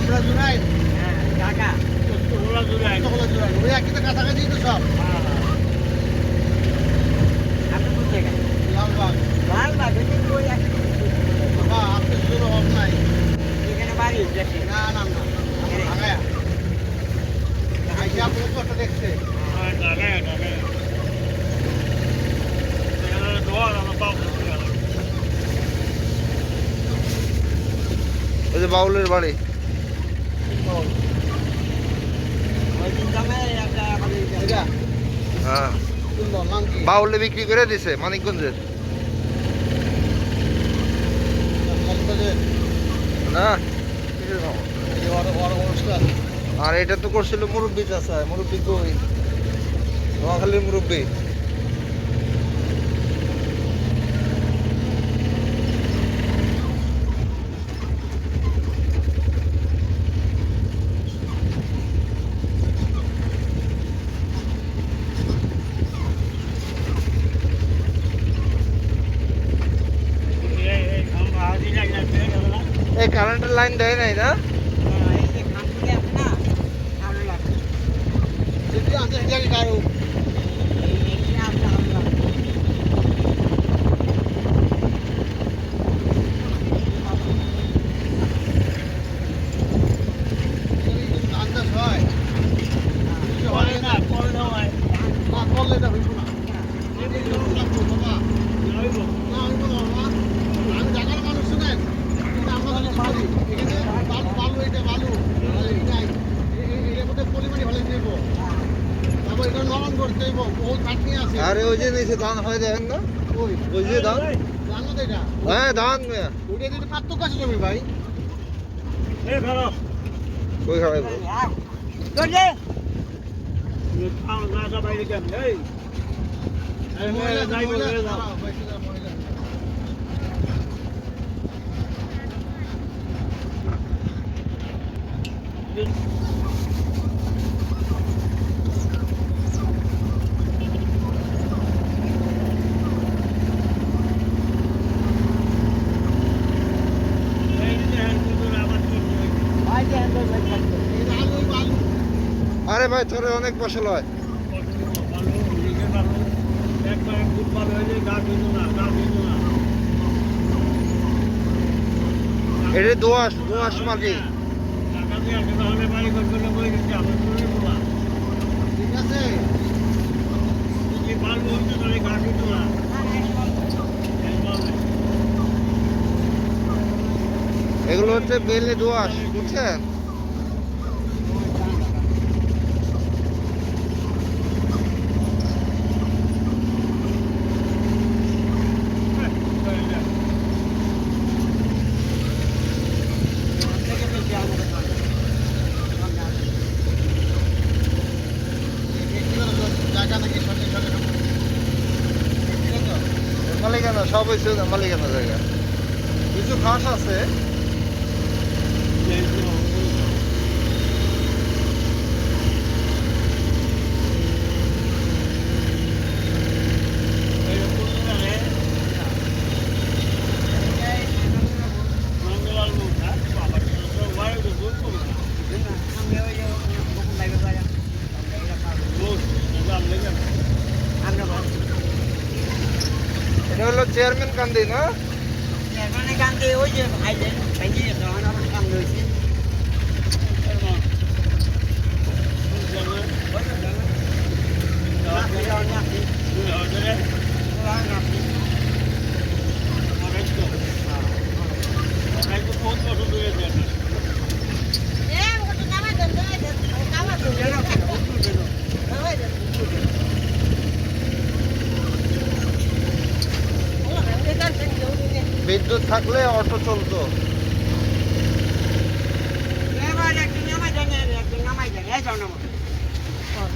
আমরা জুড়াই ঢাকা ওগুলো জুড়াই ওই একই তো কাছাকাছি তো সব আপনি কোন জায়গায় লালবাগ লালবাগ ওই একই বাবা আপনি শুরু হন নাই এখানে বাড়ি দেখি না না না ঢাকায় আইসা আপনার কত দেখছে ঢাকায় ওই যে বাউলের বাড়ি। হ্যাঁ, বাউলে বিক্রি করে দিছে মানিকগঞ্জের না। আর এটা তো করছিল মুরব্বী চাষা, মুরব্বী কই নোয়াখালীর মুরব্বী। এই কারেন্টের লাইন দেয় নাই না? কারো আন্দাজ হয় না করলে হয় না করলে এটা হইব না বাবা না হইব না বাবা আমি ঢাকার মানুষ শুনেন কিন্তু আমরা খালি পারি এখানে বালু এটা বালু নাই এর মধ্যে পরিমাণে ভালো দেব তারপর এটা নরম করতে দেব বহুত খাটনি আছে। আরে ওই যে নিচে ধান হয় দেখেন না, ওই যে ধান, জানো তো এটা হ্যাঁ ধান ওইটা যদি পার্থক্য আছে জমি ভাই কই খাওয়াইব। আরে ভাই তোরে অনেক ফসল হয়। এটা দোআঁশ দোআঁশ মাটি। ঠিক আছে এগুলো হচ্ছে বেলে দোআঁশ, বুঝছেন? জায়গা নাকি সঠিক সঠিক মালিকানা সব হয়েছে মালিকানা জায়গা, কিছু ঘাস আছে। এটা হলো চেয়ারম্যান কান্দি না? গান্ধী ওই যে ভাই আমার সামনে হয়েছে বিদ্যুৎ থাকলে অটো চলতো।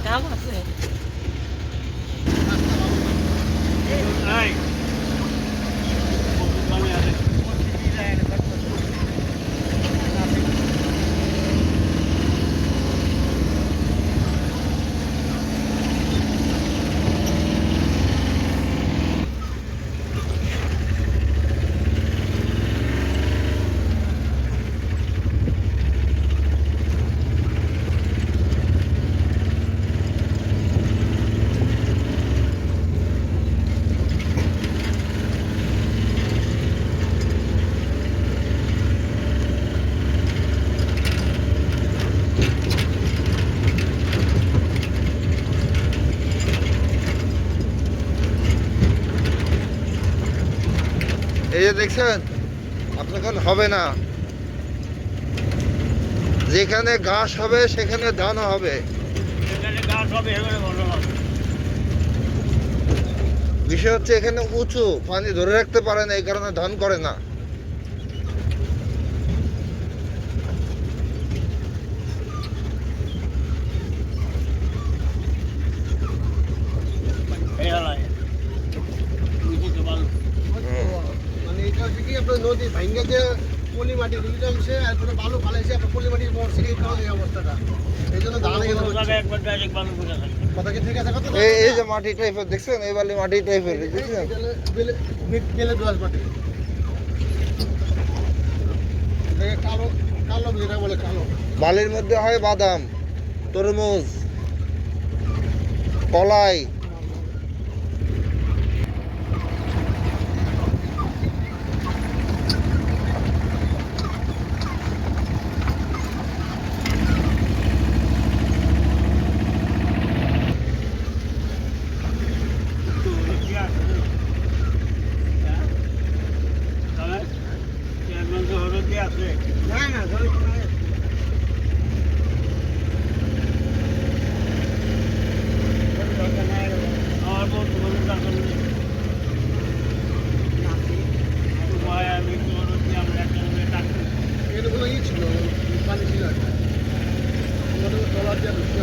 কাম আছে দেখছেন? আপনার এখন হবে না। যেখানে ঘাস হবে সেখানে ধানও হবে। এখানে গাছ হবে, এখানে ভালো হবে। বিষয় হচ্ছে এখানে উঁচু, পানি ধরে রাখতে পারে না, এই কারণে ধান করে না। এই হালায় বুঝতে ভালো। মানে এটা হচ্ছে কি আপনার নদী ভাঙ্গে যে পলি মাটি দুইটা অংশে এরপরে বালু ফালাইছে আপনার পলি মাটি মরছে এই কারণে এই অবস্থাটা। এই জন্য ধান এখানে কোনো হচ্ছে। জায়গায় একবার ডাইরেক্ট ভালো করে থাকে। কথা কি ঠিক আছে? কথা এই যে মাটি টাইপের দেখছেন, এই বালি মাটি টাইপের দেখছেন? বেলে দোয়াশ মাটি। এটাকে কালো কালো যেটা বলে কালো। বালির মধ্যে হয় বাদাম, তরমুজ, কলাই। কি আছে? হ্যাঁ? তাহলে চেয়ারম্যান তো হলো কি আছে? না না ধরে আমার বলতে বলে দরকার নেই। তোমায় আমি তো হলো কি আমরা একটা ডাক্তার এখানে কোনো ই ছিল, পানি ছিল একটা। আমাদের ট্রলার দিয়ে ঢুকতে